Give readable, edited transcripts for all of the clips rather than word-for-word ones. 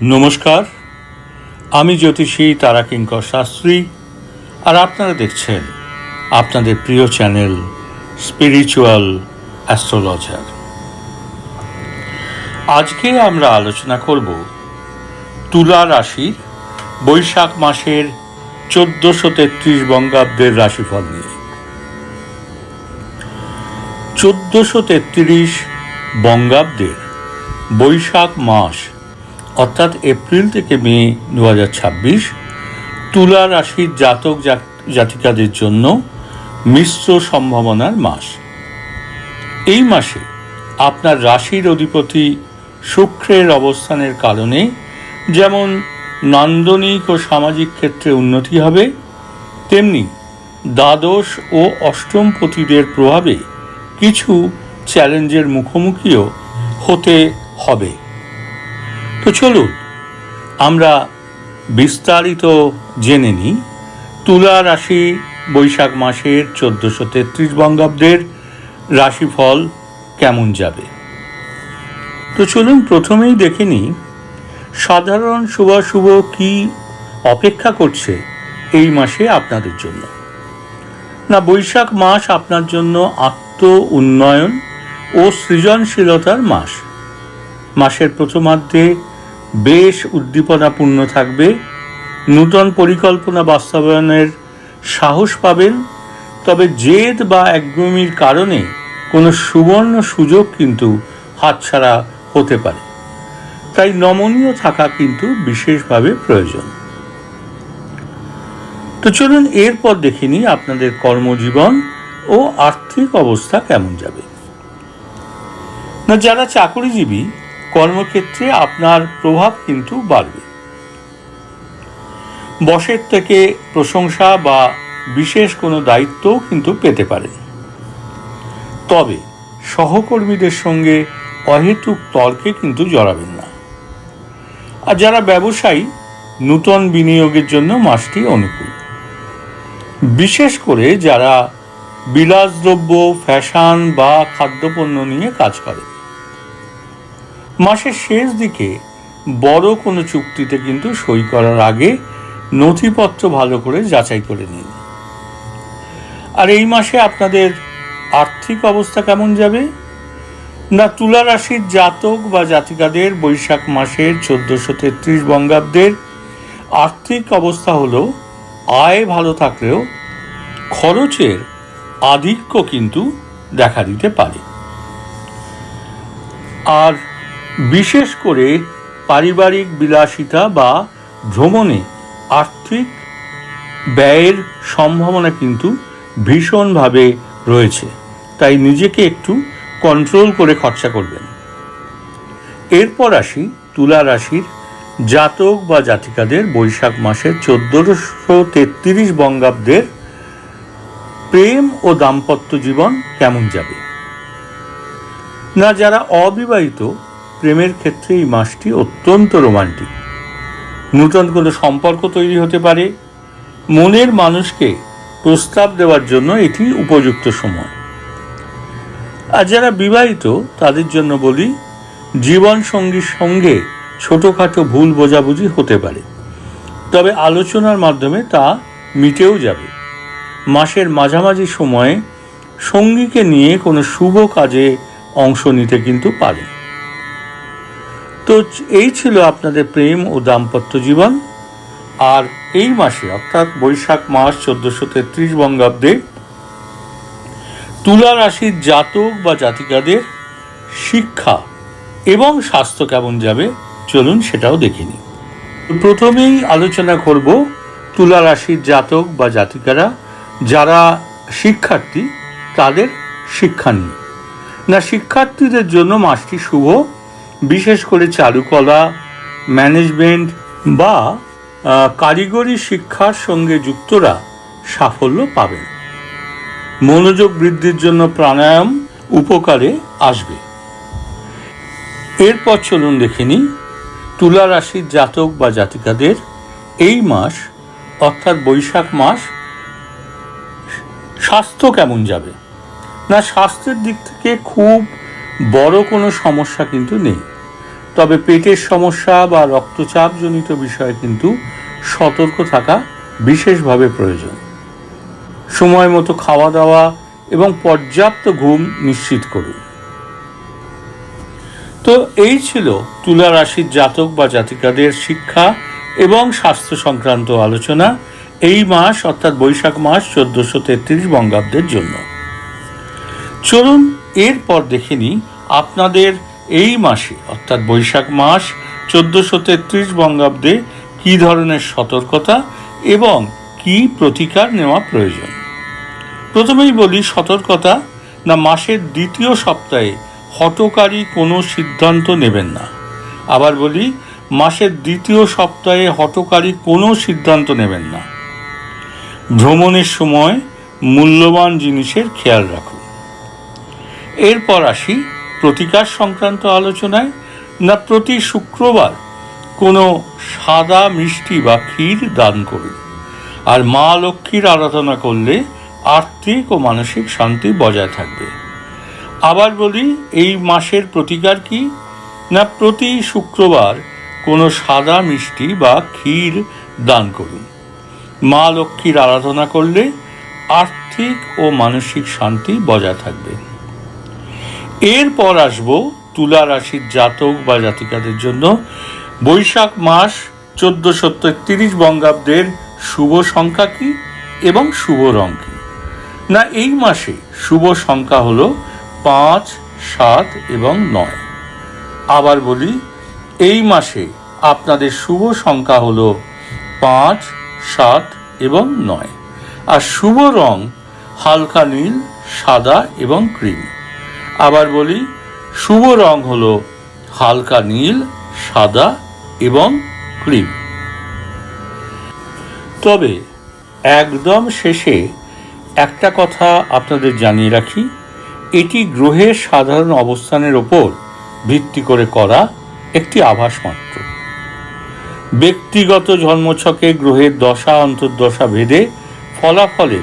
নমস্কার, আমি জ্যোতিষী তারাকিঙ্কর শাস্ত্রী, আর আপনারা দেখছেন আপনাদের প্রিয় চ্যানেল স্পিরিচুয়াল অ্যাস্ট্রোলজার। আজকে আমরা আলোচনা করব তুলা রাশির বৈশাখ মাসের 1433 বঙ্গাব্দের রাশিফল নিয়ে। 1433 বঙ্গাব্দের বৈশাখ মাস অর্থাৎ এপ্রিল থেকে মে 2026 তুলা রাশির জাতক জাতিকাদের জন্য মিশ্র সম্ভাবনার মাস। এই মাসে আপনার রাশির অধিপতি শুক্রের অবস্থানের কারণে যেমন নান্দনিক ও সামাজিক ক্ষেত্রে উন্নতি হবে, তেমনি দ্বাদশ ও অষ্টম পতিদের প্রভাবে কিছু চ্যালেঞ্জের মুখোমুখিও হতে হবে। তো চলুন আমরা বিস্তারিত জেনে নিই তুলা রাশি বৈশাখ মাসের 1433 বঙ্গাব্দের রাশিফল কেমন যাবে। তো চলুন প্রথমেই দেখে নিই সাধারণ শুভাশুভ কি অপেক্ষা করছে এই মাসে আপনাদের জন্য। না, বৈশাখ মাস আপনার জন্য আত্ম উন্নয়ন ও সৃজনশীলতার মাস। মাসের প্রথমার্ধে বেশ উদ্দীপনাপূর্ণ থাকবে, নূতন পরিকল্পনা বাস্তবায়নের সাহস পাবেন, তবে জেদ বা একগুমির কারণে কোনো সুবর্ণ সুযোগ কিন্তু হাতছাড়া হতে পারে, তাই নমনীয় থাকা কিন্তু বিশেষভাবে প্রয়োজন। তো চলুন এরপর দেখে নিই আপনাদের কর্মজীবন ও আর্থিক অবস্থা কেমন যাবে। না, যারা চাকরিজীবী কর্মক্ষেত্রে আপনার প্রভাব কিন্তু বাড়বে। বসের থেকে প্রশংসা বা বিশেষ কোনো দায়িত্বও কিন্তু পেতে পারেন, তবে সহকর্মীদের সঙ্গে অহেতুক তর্কে কিন্তু জড়াবেন না। আর যারা ব্যবসায়ী, নূতন বিনিয়োগের জন্য মাসটি অনুকূল, বিশেষ করে যারা বিলাসদ্রব্য, ফ্যাশন বা খাদ্যপণ্য নিয়ে কাজ করে। মাসের শেষ দিকে বড় কোনো চুক্তিতে কিন্তু সই করার আগে নথিপত্র ভালো করে যাচাই করে নিন। আর এই মাসে আপনাদের আর্থিক অবস্থা কেমন যাবে। না, তুলা রাশির জাতক বা জাতিকাদের বৈশাখ মাসের 1433 বঙ্গাব্দের আর্থিক অবস্থা হলো আয় ভালো থাকলেও খরচের আধিক্য কিন্তু দেখা দিতে পারে। আর বিশেষ করে পারিবারিক বিলাসিতা বা ভ্রমণে আর্থিক ব্যয়ের সম্ভাবনা কিন্তু ভীষণভাবে রয়েছে, তাই নিজেকে একটু কন্ট্রোল করে খরচা করবেন। এরপর আসি তুলা রাশির জাতক বা জাতিকাদের বৈশাখ মাসের 1433 বঙ্গাব্দের প্রেম ও দাম্পত্য জীবন কেমন যাবে। না, যারা অবিবাহিত, প্রেমের ক্ষেত্রে এই মাসটি অত্যন্ত রোমান্টিক। নূতন কোনো সম্পর্ক তৈরি হতে পারে, মনের মানুষকে প্রস্তাব দেওয়ার জন্য এটি উপযুক্ত সময়। আর যারা বিবাহিত তাদের জন্য বলি, জীবন সঙ্গীর সঙ্গে ছোটোখাটো ভুল বোঝাবুঝি হতে পারে, তবে আলোচনার মাধ্যমে তা মিটেও যাবে। মাসের মাঝামাঝি সময়ে সঙ্গীকে নিয়ে কোনো শুভ কাজে অংশ নিতে কিন্তু পারে। তো এই ছিল আপনাদের প্রেম ও দাম্পত্য জীবন। আর এই মাসে অর্থাৎ বৈশাখ মাস 1433 বঙ্গাব্দে তুলা রাশির জাতক বা জাতিকাদের শিক্ষা এবং স্বাস্থ্য কেমন যাবে, চলুন সেটাও দেখে নিই। প্রথমেই আলোচনা করব তুলা রাশির জাতক বা জাতিকারা যারা শিক্ষার্থী তাদের শিক্ষা নিয়ে। না, শিক্ষার্থীদের জন্য মাসটি শুভ, বিশেষ করে চারুকলা, ম্যানেজমেন্ট বা কারিগরি শিক্ষার সঙ্গে যুক্তরা সাফল্য পাবেন। মনোযোগ বৃদ্ধির জন্য প্রাণায়াম উপকারে আসবে। এরপর চলুন দেখে নিই তুলা রাশির জাতক বা জাতিকাদের এই মাস অর্থাৎ বৈশাখ মাস স্বাস্থ্য কেমন যাবে। না, স্বাস্থ্যের দিক থেকে খুব বড় কোনো সমস্যা কিন্তু নেই, তবে পেটের সমস্যা বা রক্তচাপজনিত বিষয়ে কিন্তু সতর্ক থাকা বিশেষভাবে প্রয়োজন। সময় মতো খাওয়া দাওয়া এবং পর্যাপ্ত ঘুম নিশ্চিত করুন। তো এই ছিল তুলা রাশির জাতক বা জাতিকাদের শিক্ষা এবং স্বাস্থ্য সংক্রান্ত আলোচনা এই মাস অর্থাৎ বৈশাখ মাস 1433 বঙ্গাব্দের জন্য। চলুন এরপর দেখে নিই আপনাদের এই মাসে অর্থাৎ বৈশাখ মাস 1433 বঙ্গাব্দে কী ধরনের সতর্কতা এবং কি প্রতিকার নেওয়া প্রয়োজন। প্রথমেই বলি সতর্কতা না, মাসের দ্বিতীয় সপ্তাহে হঠকারী কোনো সিদ্ধান্ত নেবেন না। আবার বলি, মাসের দ্বিতীয় সপ্তাহে হঠকারী কোনো সিদ্ধান্ত নেবেন না। ভ্রমণের সময় মূল্যবান জিনিসের খেয়াল রাখুন। এরপর আসি প্রতিকার সংক্রান্ত আলোচনায়। না, প্রতি শুক্রবার কোনো সাদা মিষ্টি বা ক্ষীর দান করুন। আর মা লক্ষ্মীর আরাধনা করলে আর্থিক ও মানসিক শান্তি বজায় থাকবে। আবার বলি, এই মাসের প্রতিকার কি না, প্রতি শুক্রবার কোনো সাদা মিষ্টি বা ক্ষীর দান করুন। মা লক্ষ্মীর আরাধনা করলে আর্থিক ও মানসিক শান্তি বজায় থাকবে। এরপর আসব তুলা রাশির জাতক বা জাতিকাদের জন্য বৈশাখ মাস 1433 বঙ্গাব্দের শুভ সংখ্যা কি এবং শুভ রং কি। না, এই মাসে শুভ সংখ্যা হলো 5, 7 এবং 9। আবার বলি, এই মাসে আপনাদের শুভ সংখ্যা হলো 5, 7 এবং 9। আর শুভ রং হালকা নীল, সাদা এবং ক্রিম। আবার বলি, শুভ রং হলো হালকা নীল, সাদা এবং ক্রিম। তবে একদম শেষে একটা কথা আপনাদের জানিয়ে রাখি, এটি গ্রহের সাধারণ অবস্থানের ওপর ভিত্তি করে করা একটি আভাস মাত্র। ব্যক্তিগত জন্মছকে গ্রহের দশা অন্তর্দশা ভেদে ফলাফলের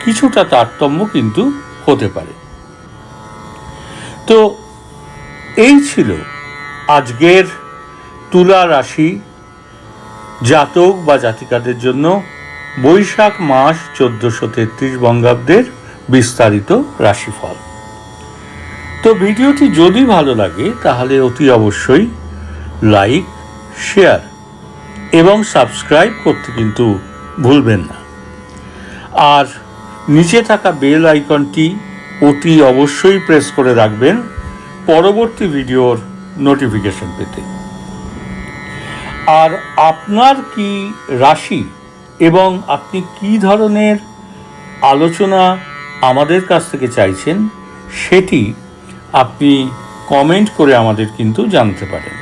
কিছুটা তারতম্য কিন্তু হতে পারে। তো এই ছিল আজকের তুলা রাশি জাতক বা জাতিকাদের জন্য বৈশাখ মাস 1433 বঙ্গাব্দের বিস্তারিত রাশিফল। তো ভিডিওটি যদি ভালো লাগে তাহলে অতি অবশ্যই লাইক, শেয়ার এবং সাবস্ক্রাইব করতে কিন্তু ভুলবেন না। আর নিচে থাকা বেল আইকনটি অতি অবশ্যই প্রেস করে রাখবেন পরবর্তী ভিডিওর নোটিফিকেশন পেতে। আর আপনার কি রাশি এবং আপনি কি ধরনের আলোচনা আমাদের কাছ থেকে চাইছেন সেটি আপনি কমেন্ট করে আমাদের কিন্তু জানতে পারেন।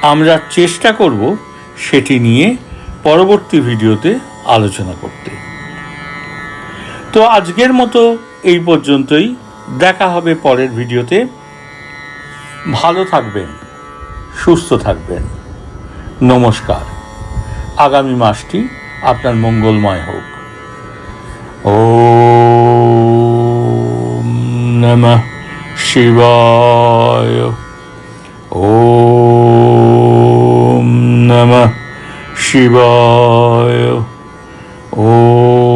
আমরা চেষ্টা করব সেটি নিয়ে পরবর্তী ভিডিওতে আলোচনা করতে। তো আজকের মতো এই পর্যন্তই। দেখা হবে পরের ভিডিওতে। ভালো থাকবেন, সুস্থ থাকবেন। নমস্কার। আগামী মাসটি আপনার মঙ্গলময় হোক। ওম নমঃ শিবায়। ওম নমঃ শিবায়। ওম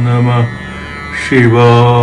নমঃ শিবায়।